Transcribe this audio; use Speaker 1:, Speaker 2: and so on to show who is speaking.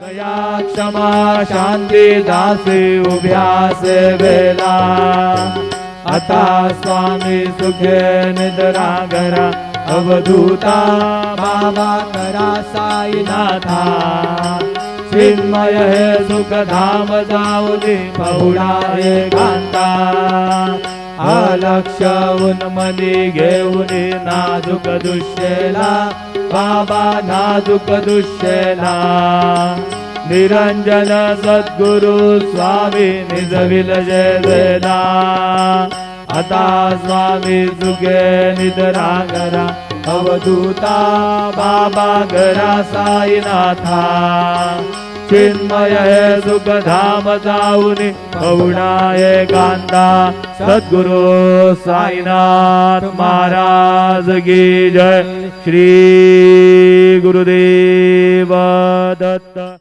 Speaker 1: दया क्षमा शांती दासी उभ्यास वेला आता स्वामी सुखे निद्रा घरा अवधूता बाबा करा साईनाथा चिन्मय हे सुख धाम जाऊनी बहुळा एकांता अलक्ष उन्मनी घेऊनी नाजुक दुष्येला बाबा नाजुक दुष्येला निरंजन सद्गुरु स्वामी निजविल जय वेला आता स्वामी सुखे निद्रा घरा अवधूता बाबा घरा साईनाथा चिन्मय हे सुख धाम जाऊनी बहुळा एकांता सद्गुरु साईनाथ महाराज की जय। श्री गुरुदेव दत्त।